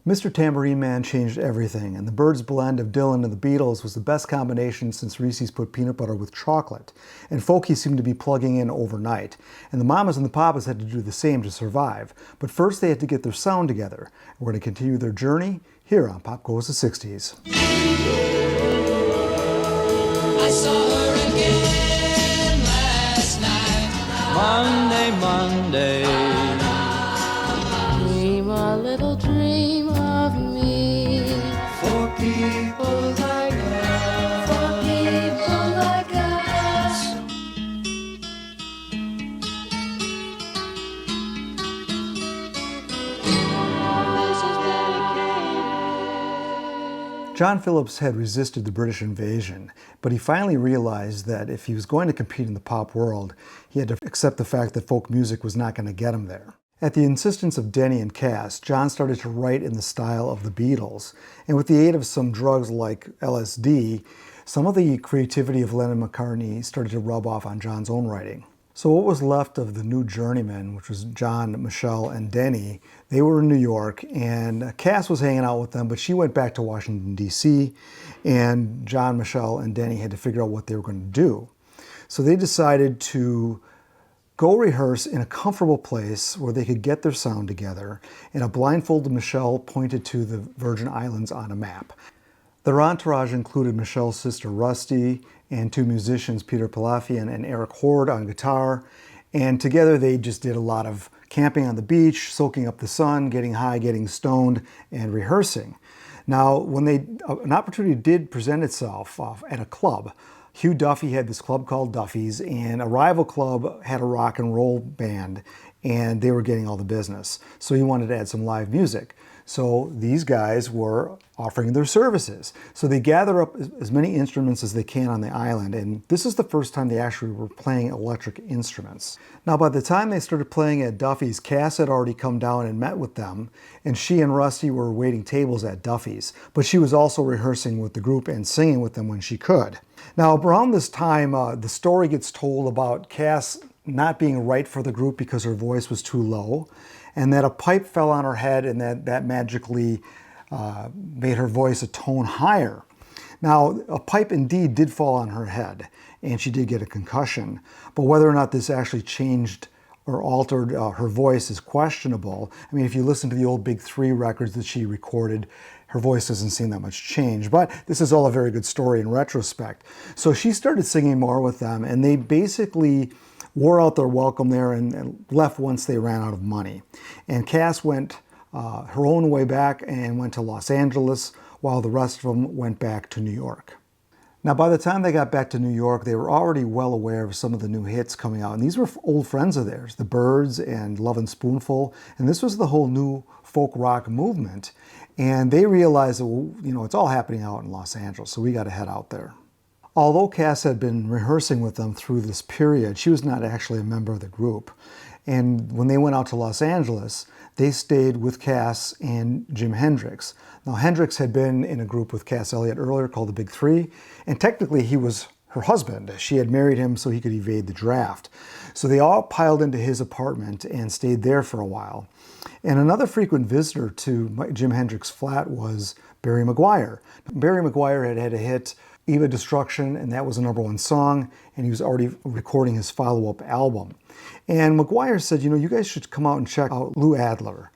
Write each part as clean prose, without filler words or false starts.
Mr. Tambourine Man changed everything, and the Byrds' blend of Dylan and the Beatles was the best combination since Reese's put peanut butter with chocolate, and Folky seemed to be plugging in overnight. And the Mamas and the Papas had to do the same to survive, but first they had to get their sound together. We're going to continue their journey here on Pop Goes the 60s. I saw her again last night. Monday. Dream a little dream of me. For people like us. For people like us. This is dedicated. John Phillips had resisted the British invasion, but he finally realized that if he was going to compete in the pop world, he had to accept the fact that folk music was not going to get him there. At the insistence of Denny and Cass, John started to write in the style of the Beatles, and with the aid of some drugs like LSD, some of the creativity of Lennon and McCartney started to rub off on John's own writing. So what was left of the new journeymen, which was John, Michelle, and Denny, they were in New York, and Cass was hanging out with them, but she went back to Washington, D.C., and John, Michelle, and Denny had to figure out what they were going to do. So they decided to go rehearse in a comfortable place where they could get their sound together, and a blindfolded Michelle pointed to the Virgin Islands on a map. Their entourage included Michelle's sister Rusty and two musicians, Peter Palafian and Eric Horde on guitar, and together they just did a lot of camping on the beach, soaking up the sun, getting high, getting stoned, and rehearsing. Now, when an opportunity did present itself at a club, Hugh Duffy had this club called Duffy's, and a rival club had a rock and roll band, and they were getting all the business. So he wanted to add some live music. So these guys were offering their services. So they gather up as many instruments as they can on the island, and this is the first time they actually were playing electric instruments. Now, by the time they started playing at Duffy's, Cass had already come down and met with them, and she and Rusty were waiting tables at Duffy's, but she was also rehearsing with the group and singing with them when she could. Now, around this time, the story gets told about Cass not being right for the group because her voice was too low, and that a pipe fell on her head, and that magically made her voice a tone higher. Now, a pipe indeed did fall on her head, and she did get a concussion, but whether or not this actually changed or altered her voice is questionable. I mean, if you listen to the old Big Three records that she recorded, her voice doesn't seem that much change, but this is all a very good story in retrospect. So she started singing more with them, and they basically wore out their welcome there and left once they ran out of money. And Cass went her own way back and went to Los Angeles, while the rest of them went back to New York. Now, by the time they got back to New York, they were already well aware of some of the new hits coming out. And these were old friends of theirs, the Byrds and Lovin' Spoonful. And this was the whole new folk rock movement. And they realized that, well, you know, it's all happening out in Los Angeles, so we got to head out there. Although Cass had been rehearsing with them through this period, she was not actually a member of the group. And when they went out to Los Angeles, they stayed with Cass and Jim Hendrix. Now, Hendrix had been in a group with Cass Elliot earlier called the Big Three, and technically he was her husband. She had married him so he could evade the draft. So they all piled into his apartment and stayed there for a while. And another frequent visitor to Jim Hendrix's flat was Barry McGuire. Barry McGuire had had a hit, Eva Destruction, and that was a #1 song, and he was already recording his follow-up album. And McGuire said, you know, you guys should come out and check out Lou Adler.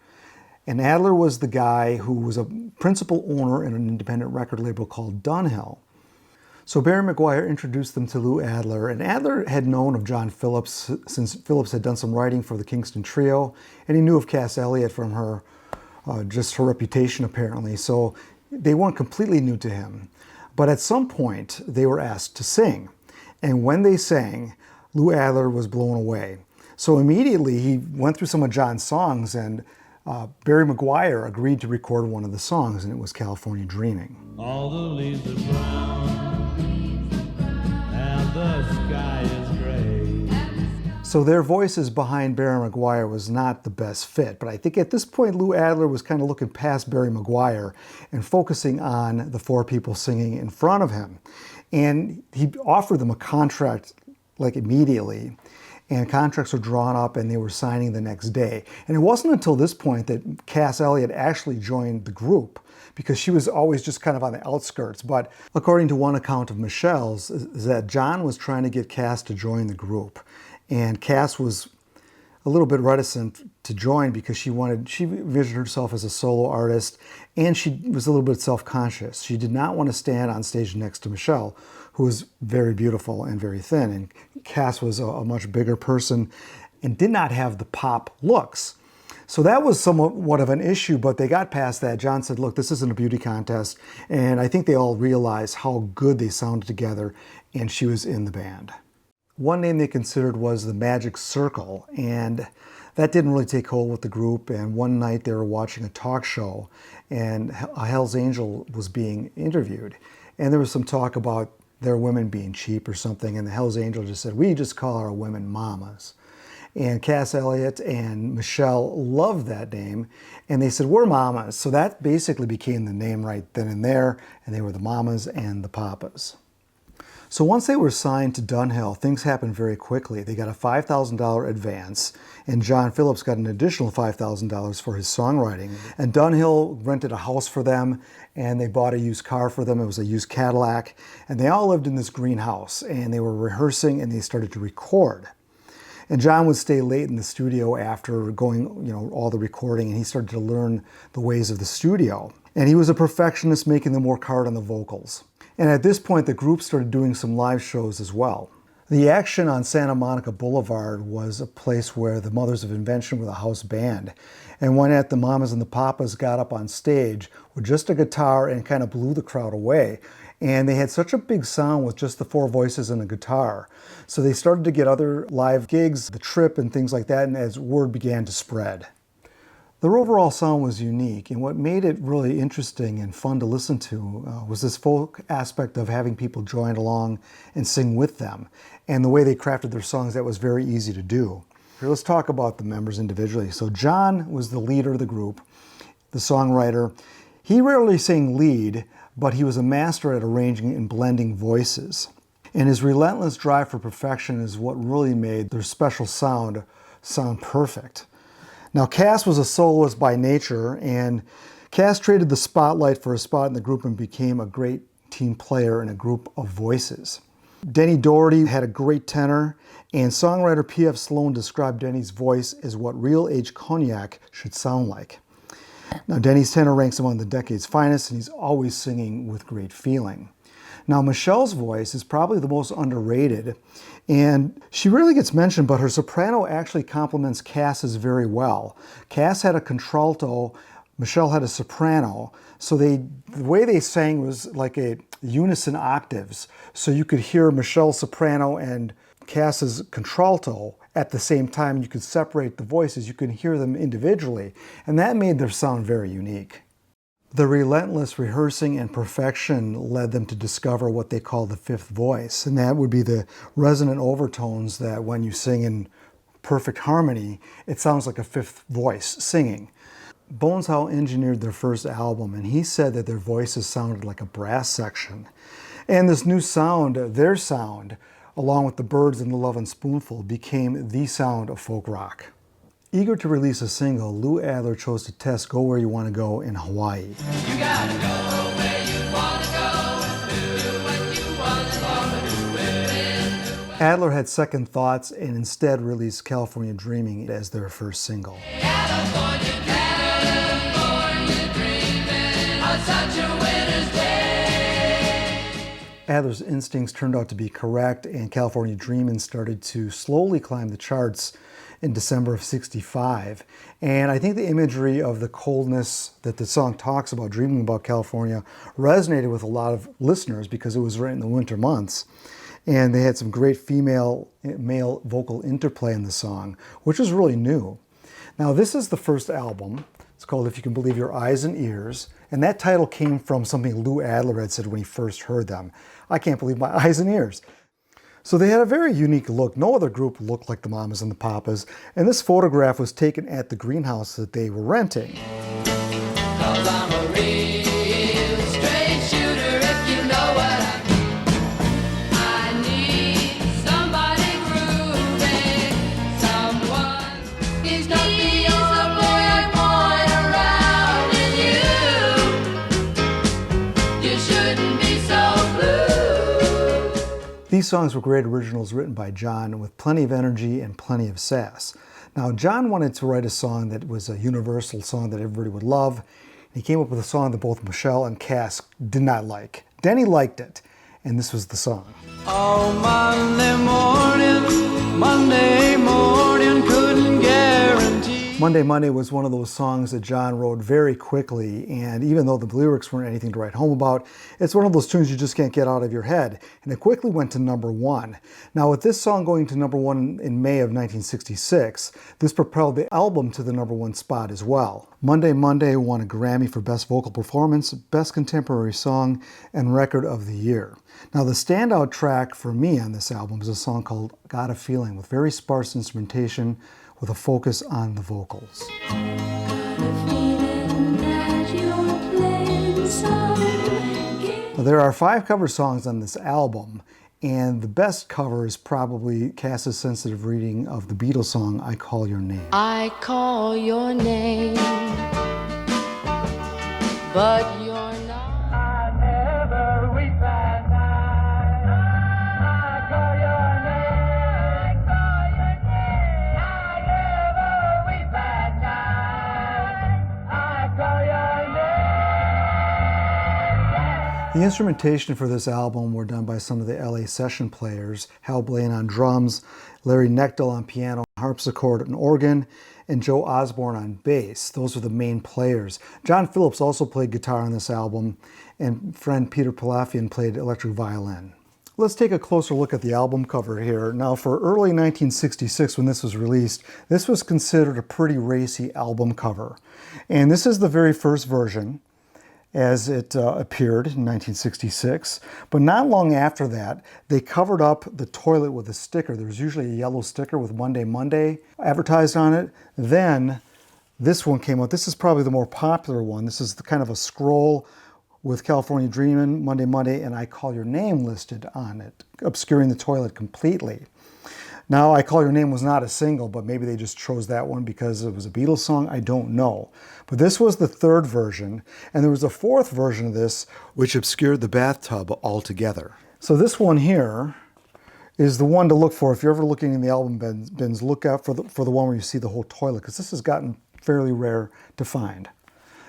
And Adler was the guy who was a principal owner in an independent record label called Dunhill. So Barry McGuire introduced them to Lou Adler, and Adler had known of John Phillips since Phillips had done some writing for the Kingston Trio, and he knew of Cass Elliot from her, just her reputation apparently, so they weren't completely new to him. But at some point, they were asked to sing, and when they sang, Lou Adler was blown away. So immediately he went through some of John's songs, and Barry McGuire agreed to record one of the songs, and it was California Dreaming. All the leaves are brown, and the sky is gray. So their voices behind Barry McGuire was not the best fit, but I think at this point Lou Adler was kind of looking past Barry McGuire and focusing on the four people singing in front of him. And he offered them a contract like immediately. and contracts were drawn up and they were signing the next day. And it wasn't until this point that Cass Elliot actually joined the group, because she was always just kind of on the outskirts. But according to one account of Michelle's, is that John was trying to get Cass to join the group. And Cass was a little bit reticent to join because she envisioned herself as a solo artist, and she was a little bit self-conscious. She did not want to stand on stage next to Michelle, who was very beautiful and very thin. And Cass was a much bigger person and did not have the pop looks. So that was somewhat of an issue, but they got past that. John said, look, this isn't a beauty contest. And I think they all realized how good they sounded together, and she was in the band. One name they considered was the Magic Circle, and that didn't really take hold with the group. And one night they were watching a talk show, and a Hell's Angel was being interviewed. And there was some talk about their women being cheap or something, and the Hell's Angel just said, we just call our women mamas. And Cass Elliot and Michelle loved that name, and they said, we're mamas. So that basically became the name right then and there, and they were the Mamas and the Papas. So once they were signed to Dunhill, things happened very quickly. They got a $5,000 advance, and John Phillips got an additional $5,000 for his songwriting. And Dunhill rented a house for them, and they bought a used car for them. It was a used Cadillac, and they all lived in this greenhouse, and they were rehearsing, and they started to record. And John would stay late in the studio after going, all the recording, and he started to learn the ways of the studio. And he was a perfectionist, making them work hard on the vocals. And at this point, the group started doing some live shows as well. The Action on Santa Monica Boulevard was a place where the Mothers of Invention were the house band. And one night, the Mamas and the Papas got up on stage with just a guitar and kind of blew the crowd away. And they had such a big sound with just the four voices and a guitar. So they started to get other live gigs, the Trip and things like that, and as word began to spread. Their overall sound was unique, and what made it really interesting and fun to listen to was this folk aspect of having people join along and sing with them, and the way they crafted their songs, that was very easy to do. Here, let's talk about the members individually. So John was the leader of the group, the songwriter. He rarely sang lead, but he was a master at arranging and blending voices. And his relentless drive for perfection is what really made their special sound perfect. Now, Cass was a soloist by nature, and Cass traded the spotlight for a spot in the group and became a great team player in a group of voices. Denny Doherty had a great tenor, and songwriter P.F. Sloan described Denny's voice as what real age cognac should sound like. Now, Denny's tenor ranks among the decade's finest, and he's always singing with great feeling. Now, Michelle's voice is probably the most underrated, and she rarely gets mentioned, but her soprano actually complements Cass's very well. Cass had a contralto, Michelle had a soprano, so the way they sang was like a unison octaves. So you could hear Michelle's soprano and Cass's contralto at the same time. You could separate the voices, you could hear them individually, and that made their sound very unique. The relentless rehearsing and perfection led them to discover what they call the fifth voice, and that would be the resonant overtones that when you sing in perfect harmony, it sounds like a fifth voice singing. Bones Howe engineered their first album, and he said that their voices sounded like a brass section. And this new sound, their sound, along with the Byrds and the Lovin' Spoonful, became the sound of folk rock. Eager to release a single, Lou Adler chose to test Go Where You Want to Go in Hawaii. You gotta go where you wanna go, do what you wanna do. Adler had second thoughts and instead released California Dreaming as their first single. California, California dreaming on such a winter's day. Adler's instincts turned out to be correct, and California Dreamin' started to slowly climb the charts in December of '65. And I think the imagery of the coldness that the song talks about, dreaming about California, resonated with a lot of listeners because it was right in the winter months. And they had some great male vocal interplay in the song, which was really new. Now, this is the first album. It's called If You Can Believe Your Eyes and Ears. And that title came from something Lou Adler had said when he first heard them. I can't believe my eyes and ears. So they had a very unique look. No other group looked like the Mamas and the Papas. And this photograph was taken at the greenhouse that they were renting. 'Cause I'm a real straight shooter, if you know what I mean. I need somebody grooving, These songs were great originals written by John with plenty of energy and plenty of sass. Now, John wanted to write a song that was a universal song that everybody would love. He came up with a song that both Michelle and Cass did not like. Denny liked it, and this was the song. Oh, Monday morning, couldn't guarantee. Monday was one of those songs that John wrote very quickly, and even though the lyrics weren't anything to write home about, it's one of those tunes you just can't get out of your head, and it quickly went to #1. Now, with this song going to #1 in May of 1966, this propelled the album to the #1 spot as well. Monday won a Grammy for Best Vocal Performance, Best Contemporary Song, and Record of the Year. Now, the standout track for me on this album is a song called Got a Feeling, with very sparse instrumentation with a focus on the vocals. Now, there are 5 cover songs on this album, and the best cover is probably Cass's sensitive reading of the Beatles song, I Call Your Name. I call your name, but you're not. I never weep at night. I call your name. I call your name. I never weep at night. I call your name. The instrumentation for this album were done by some of the LA session players, Hal Blaine on drums, Larry Knechtel on piano, harpsichord, and organ, and Joe Osborne on bass. Those were the main players. John Phillips also played guitar on this album, and friend Peter Palafian played electric violin. Let's take a closer look at the album cover here. Now, for early 1966, when this was released, this was considered a pretty racy album cover. And this is the very first version, as it appeared in 1966. But not long after that, they covered up the toilet with a sticker. There's usually a yellow sticker with Monday advertised on it. Then this one came out. This is probably the more popular one. This is the kind of a scroll with California Dreamin', Monday, and I Call Your Name listed on it, obscuring the toilet completely. Now, I Call Your Name was not a single, but maybe they just chose that one because it was a Beatles song. I don't know. But this was the third version, and there was a fourth version of this which obscured the bathtub altogether. So this one here is the one to look for. If you're ever looking in the album bins, look out for the one where you see the whole toilet, because this has gotten fairly rare to find.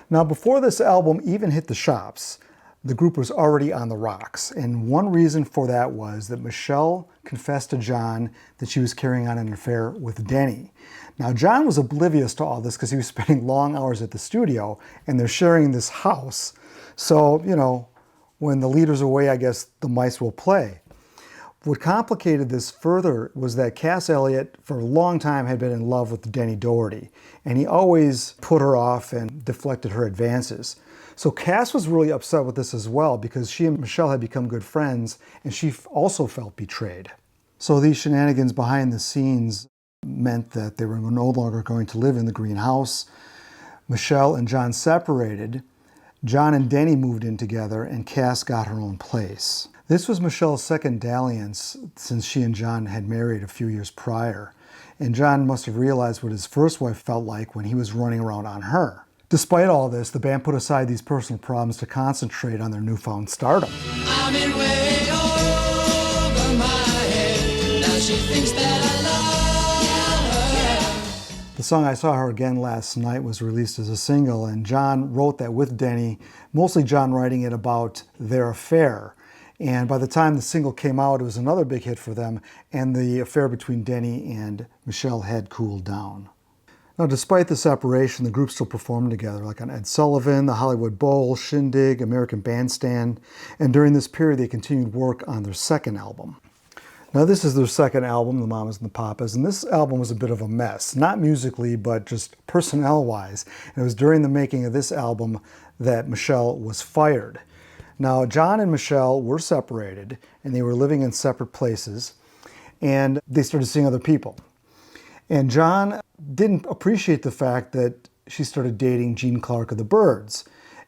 Now, before this album even hit the shops, the group was already on the rocks. And one reason for that was that Michelle confessed to John that she was carrying on an affair with Denny. Now, John was oblivious to all this because he was spending long hours at the studio, and they're sharing this house. So, you know, when the leader's away, I guess the mice will play. What complicated this further was that Cass Elliot, for a long time, had been in love with Denny Doherty, and he always put her off and deflected her advances. So Cass was really upset with this as well, because she and Michelle had become good friends, and she also felt betrayed. So these shenanigans behind the scenes meant that they were no longer going to live in the greenhouse. Michelle and John separated. John and Denny moved in together, and Cass got her own place. This was Michelle's second dalliance since she and John had married a few years prior, and John must have realized what his first wife felt like when he was running around on her. Despite all this, the band put aside these personal problems to concentrate on their newfound stardom. I'm in way over my head. Now she thinks that I love her. The song I Saw Her Again Last Night was released as a single, and John wrote that with Denny, mostly John writing it about their affair. And by the time the single came out, it was another big hit for them, and the affair between Denny and Michelle had cooled down. Now, despite the separation, the group still performed together, like on Ed Sullivan, the Hollywood Bowl, Shindig, American Bandstand, and during this period they continued work on their second album. Now, this is their second album, the Mamas and the Papas, and this album was a bit of a mess, not musically, but just personnel-wise. And it was during the making of this album that Michelle was fired. Now, John and Michelle were separated, and they were living in separate places, and they started seeing other people. And John didn't appreciate the fact that she started dating Gene Clark of the Byrds.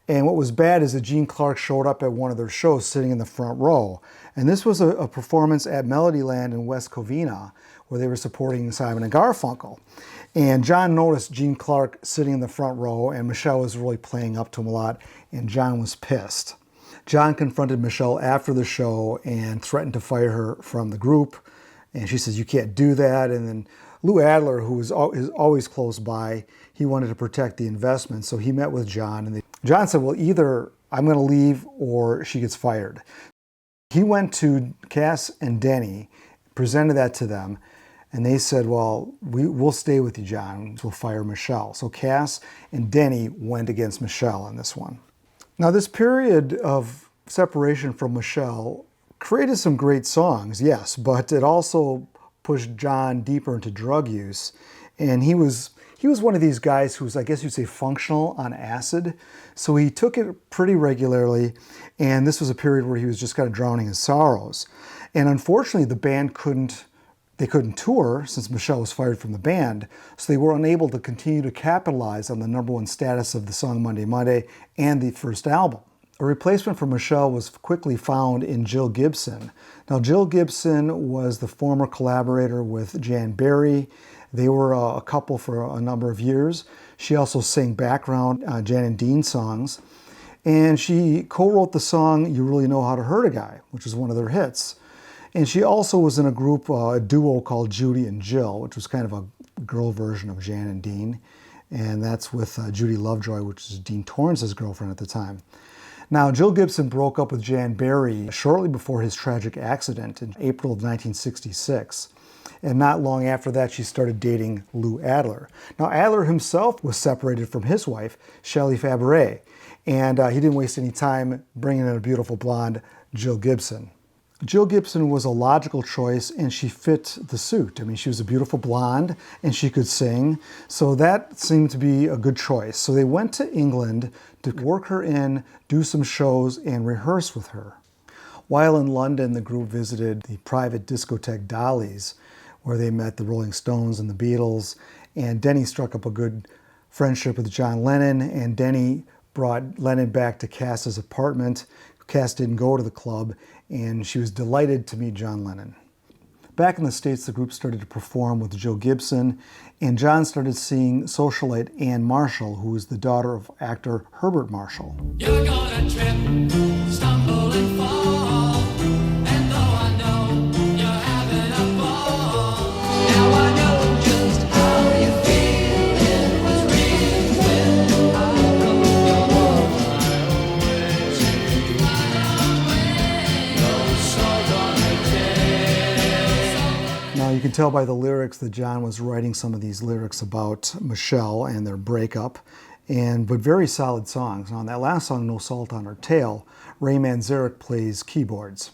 And what was bad is that Gene Clark showed up at one of their shows sitting in the front row. And this was a performance at Melodyland in West Covina, where they were supporting Simon and Garfunkel. And John noticed Gene Clark sitting in the front row, and Michelle was really playing up to him a lot, and John was pissed. John confronted Michelle after the show and threatened to fire her from the group. And she says, "You can't do that." And then Lou Adler, who is always close by, he wanted to protect the investment. So he met with John. And John said, "Well, either I'm going to leave or she gets fired." He went to Cass and Denny, presented that to them. And they said, "Well, we'll stay with you, John. We'll fire Michelle." So Cass and Denny went against Michelle on this one. Now, this period of separation from Michelle created some great songs, yes, but it also pushed John deeper into drug use. And he was one of these guys who was, I guess you'd say, functional on acid. So he took it pretty regularly. And this was a period where he was just kind of drowning in sorrows. And unfortunately, the band couldn't tour since Michelle was fired from the band, so they were unable to continue to capitalize on the #1 status of the song Monday Monday and the first album. A replacement for Michelle was quickly found in Jill Gibson. Now, Jill Gibson was the former collaborator with Jan Berry. They were a couple for a number of years. She also sang background Jan and Dean songs, and she co-wrote the song "You Really Know How to Hurt a Guy," which was one of their hits. And she also was in a group, a duo called Judy and Jill, which was kind of a girl version of Jan and Dean. And that's with Judy Lovejoy, which is Dean Torrance's girlfriend at the time. Now, Jill Gibson broke up with Jan Berry shortly before his tragic accident in April of 1966. And not long after that, she started dating Lou Adler. Now, Adler himself was separated from his wife, Shelley Fabaret. And he didn't waste any time bringing in a beautiful blonde, Jill Gibson. Jill Gibson was a logical choice, and she fit the suit. I mean, she was a beautiful blonde and she could sing, so that seemed to be a good choice. So they went to England to work her in, do some shows, and rehearse with her. While in London, the group visited the private discotheque Dolly's, where they met the Rolling Stones and the Beatles, and Denny struck up a good friendship with John Lennon, and Denny brought Lennon back to Cass's apartment. Cass didn't go to the club, and she was delighted to meet John Lennon. Back in the States, the group started to perform with Jill Gibson, and John started seeing socialite Ann Marshall, who was the daughter of actor Herbert Marshall. You're gonna trip, stumble and fall, and though I know you're having a ball, now I know just how you feel. It was real when I wrote your love. Now, you can tell by the lyrics that John was writing some of these lyrics about Michelle and their breakup, but very solid songs. Now, on that last song, No Salt on Her Tail, Ray Manzarek plays keyboards.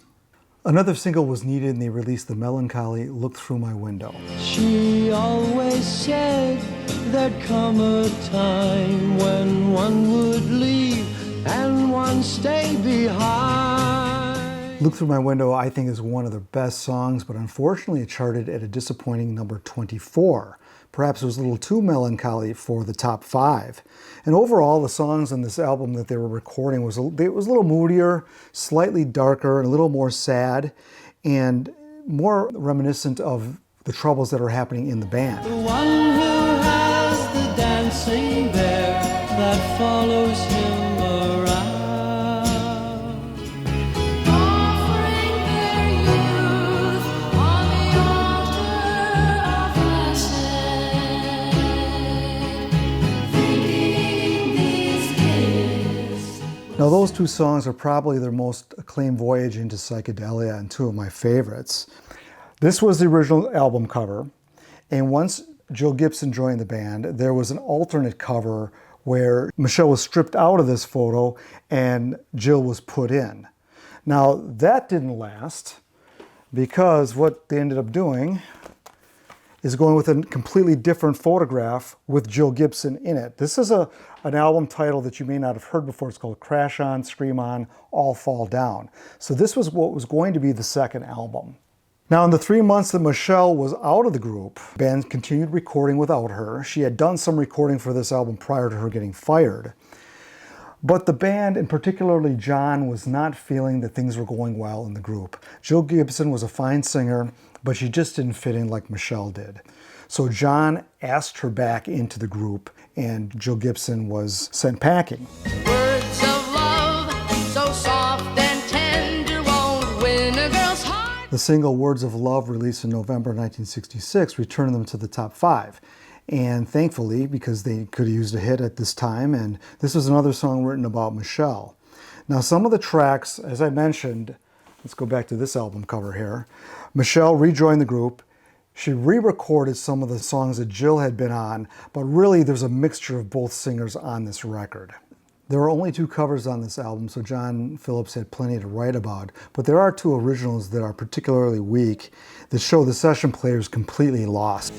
Another single was needed, and they released the melancholy Look Through My Window. She always said there'd come a time when one would leave and one stay behind. Look Through My Window, I think, is one of the best songs, but unfortunately it charted at a disappointing number 24. Perhaps it was a little too melancholy for the top 5. And overall, the songs on this album that they were recording was a little moodier, slightly darker, and a little more sad, and more reminiscent of the troubles that are happening in the band. The one who has the dancing bear that follows him around. Offering their youth on the altar of blessed, thinking these gifts. Now, those two songs are probably their most acclaimed voyage into psychedelia and two of my favorites. This was the original album cover, and once Jill Gibson joined the band, there was an alternate cover where Michelle was stripped out of this photo and Jill was put in. Now, that didn't last, because what they ended up doing is going with a completely different photograph with Jill Gibson in it. This is an album title that you may not have heard before. It's called Crash On, Scream On, All Fall Down. So this was what was going to be the second album. Now, in the 3 months that Michelle was out of the group, the band continued recording without her. She had done some recording for this album prior to her getting fired. But the band, and particularly John, was not feeling that things were going well in the group. Jill Gibson was a fine singer, but she just didn't fit in like Michelle did. So John asked her back into the group, and Jill Gibson was sent packing. Words of love, so soft. The single Words of Love, released in November 1966, returned them to the top 5. And thankfully, because they could have used a hit at this time, and this was another song written about Michelle. Now, some of the tracks, as I mentioned, let's go back to this album cover here. Michelle rejoined the group. She re-recorded some of the songs that Jill had been on, but really there's a mixture of both singers on this record. There are only 2 covers on this album, so John Phillips had plenty to write about, but there are 2 originals that are particularly weak that show the session players completely lost.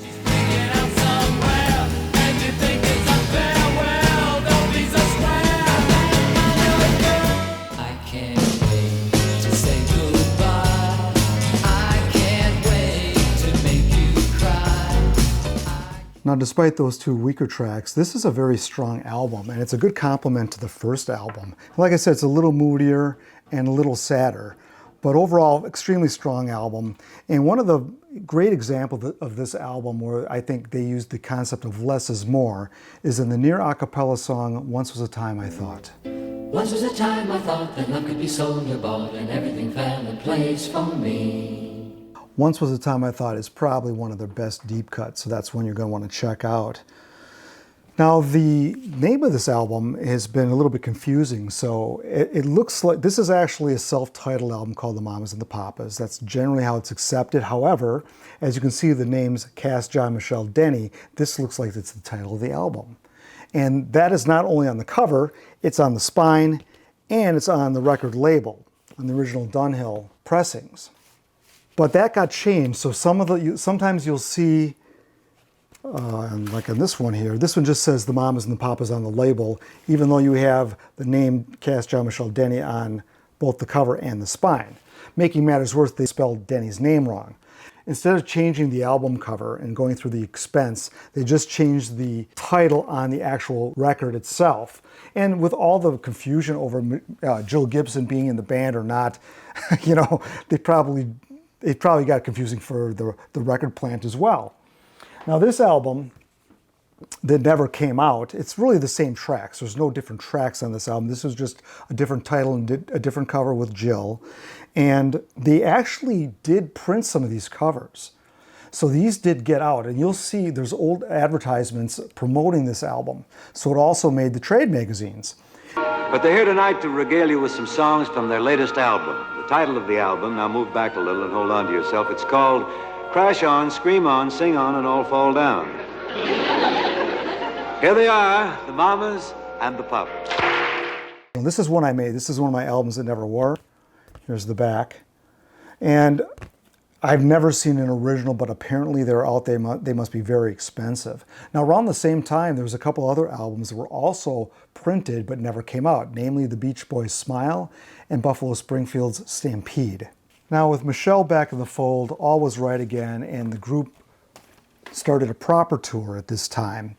Now, despite those 2 weaker tracks, this is a very strong album, and it's a good complement to the first album. Like I said, it's a little moodier and a little sadder, but overall, extremely strong album. And one of the great examples of this album where I think they used the concept of less is more is in the near a cappella song, Once Was a Time I Thought. Once was a time I thought that love could be sold or bought and everything found a place for me. Once Was a Time I Thought is probably one of their best deep cuts, so that's one you're going to want to check out. Now, the name of this album has been a little bit confusing, so it looks like this is actually a self-titled album called The Mamas and the Papas. That's generally how it's accepted. However, as you can see the names Cass, John, Michelle, Denny, this looks like it's the title of the album. And that is not only on the cover, it's on the spine, and it's on the record label, on the original Dunhill pressings. But that got changed, so sometimes you'll see, like on this one here, this one just says the Mamas and the Papas on the label, even though you have the name Cass, John, Michelle, Denny on both the cover and the spine. Making matters worse, they spelled Denny's name wrong. Instead of changing the album cover and going through the expense, they just changed the title on the actual record itself. And with all the confusion over Jill Gibson being in the band or not, you know, it probably got confusing for the record plant as well. Now, this album that never came out, it's really the same tracks. There's no different tracks on this album. This was just a different title and a different cover with Jill. And they actually did print some of these covers. So these did get out, and you'll see there's old advertisements promoting this album. So it also made the trade magazines. But they're here tonight to regale you with some songs from their latest album. The title of the album, now move back a little and hold on to yourself, it's called Crash On, Scream On, Sing On, and All Fall Down. Here they are, the Mamas and the Papas. This is one I made. This is one of my albums that never wore. Here's the back. And I've never seen an original, but apparently they're out. They must be very expensive. Now, around the same time, there was a couple other albums that were also printed but never came out, namely the Beach Boys' Smile and Buffalo Springfield's Stampede. Now, with Michelle back in the fold, all was right again, and the group started a proper tour at this time.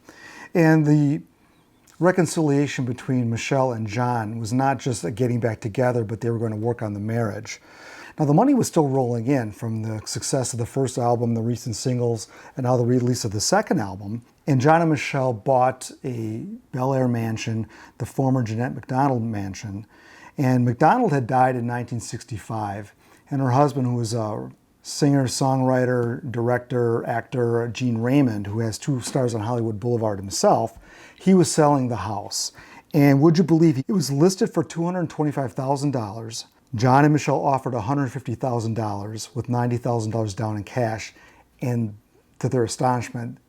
And the reconciliation between Michelle and John was not just a getting back together, but they were going to work on the marriage. Now, the money was still rolling in from the success of the first album, the recent singles, and now the release of the second album. And John and Michelle bought a Bel Air mansion, the former Jeanette MacDonald mansion. And MacDonald had died in 1965, and her husband, who was a singer, songwriter, director, actor, Gene Raymond, who has 2 stars on Hollywood Boulevard himself, he was selling the house. And would you believe it was listed for $225,000. John and Michelle offered $150,000 with $90,000 down in cash, and to their astonishment,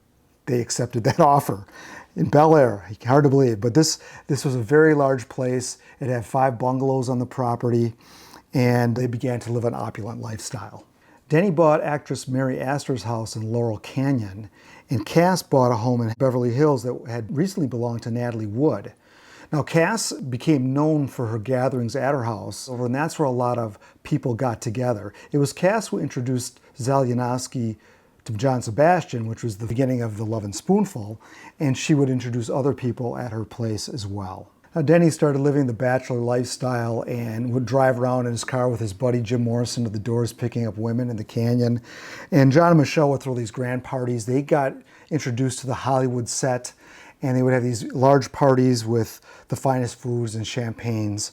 they accepted that offer. In Bel Air, hard to believe, but this was a very large place. It had 5 bungalows on the property, and they began to live an opulent lifestyle. Denny bought actress Mary Astor's house in Laurel Canyon, and Cass bought a home in Beverly Hills that had recently belonged to Natalie Wood. Now, Cass became known for her gatherings at her house, and that's where a lot of people got together. It was Cass who introduced Zalyanowski to John Sebastian, which was the beginning of the Love and Spoonful, and she would introduce other people at her place as well. Now, Denny started living the bachelor lifestyle and would drive around in his car with his buddy Jim Morrison to the Doors, picking up women in the canyon. And John and Michelle would throw these grand parties. They got introduced to the Hollywood set, and they would have these large parties with the finest foods and champagnes.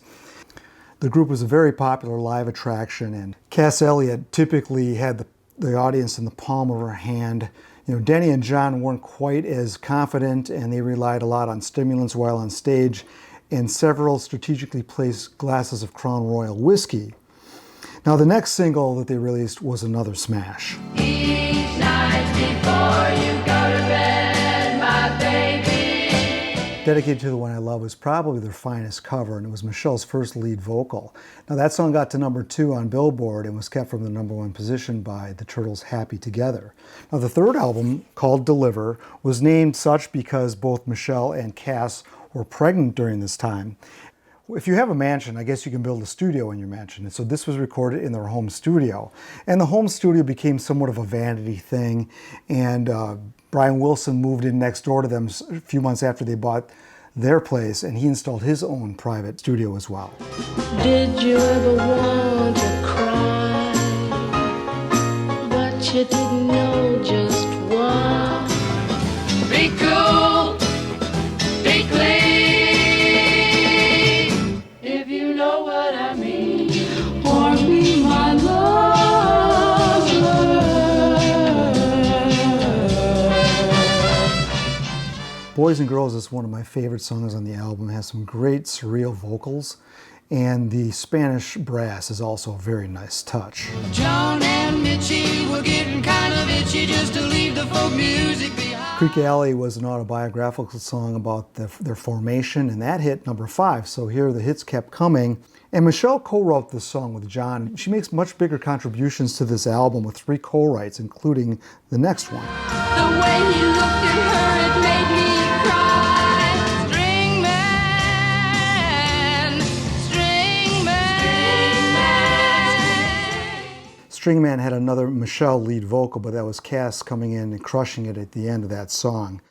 The group was a very popular live attraction, and Cass Elliot typically had the audience in the palm of her hand. You know, Denny and John weren't quite as confident, and they relied a lot on stimulants while on stage, and several strategically placed glasses of Crown Royal whiskey. Now, the next single that they released was another smash. Each night before you go to bed, my baby. Dedicated to the One I Love was probably their finest cover, and it was Michelle's first lead vocal. Now, that song got to #2 on Billboard and was kept from the #1 position by the Turtles' Happy Together. Now, the third album, called Deliver, was named such because both Michelle and Cass were pregnant during this time. If you have a mansion, I guess you can build a studio in your mansion. And so this was recorded in their home studio. And the home studio became somewhat of a vanity thing. And Brian Wilson moved in next door to them a few months after they bought their place, and he installed his own private studio as well. Did you ever want to cry, but you didn't know just what? Be cool, be clean, if you know what I mean. Or be my lover. Boys and Girls is one of my favorite songs on the album. It has some great surreal vocals, and the Spanish brass is also a very nice touch. John and Mitchie were getting kind of itchy just to leave the folk music behind. Creek Alley was an autobiographical song about their formation, and that hit #5. So here the hits kept coming. And Michelle co-wrote this song with John. She makes much bigger contributions to this album with 3 co-writes, including the next one. The way he looked at her, it made me cry. String man, string man. String Man had another Michelle lead vocal, but that was Cass coming in and crushing it at the end of that song.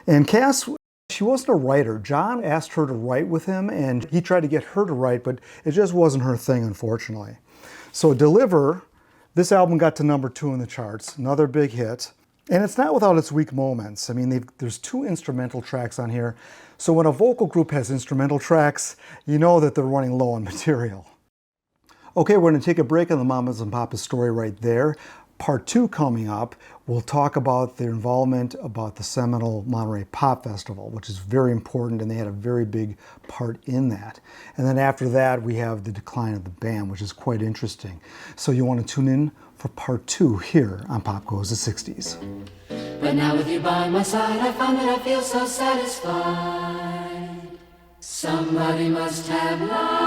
And Cass, she wasn't a writer. John asked her to write with him, and he tried to get her to write, but it just wasn't her thing, unfortunately. So Deliver, this album got to #2 in the charts, another big hit. And it's not without its weak moments. I mean, there's 2 instrumental tracks on here. So when a vocal group has instrumental tracks, you know that they're running low on material. Okay, we're going to take a break on the Mamas and Papas story right there. Part 2 coming up, we'll talk about their involvement about the seminal Monterey Pop Festival, which is very important, and they had a very big part in that. And then after that, we have the decline of the band, which is quite interesting. So you want to tune in for part 2 here on Pop Goes the 60s. But now with you by my side, I find that I feel so satisfied. Somebody must have loved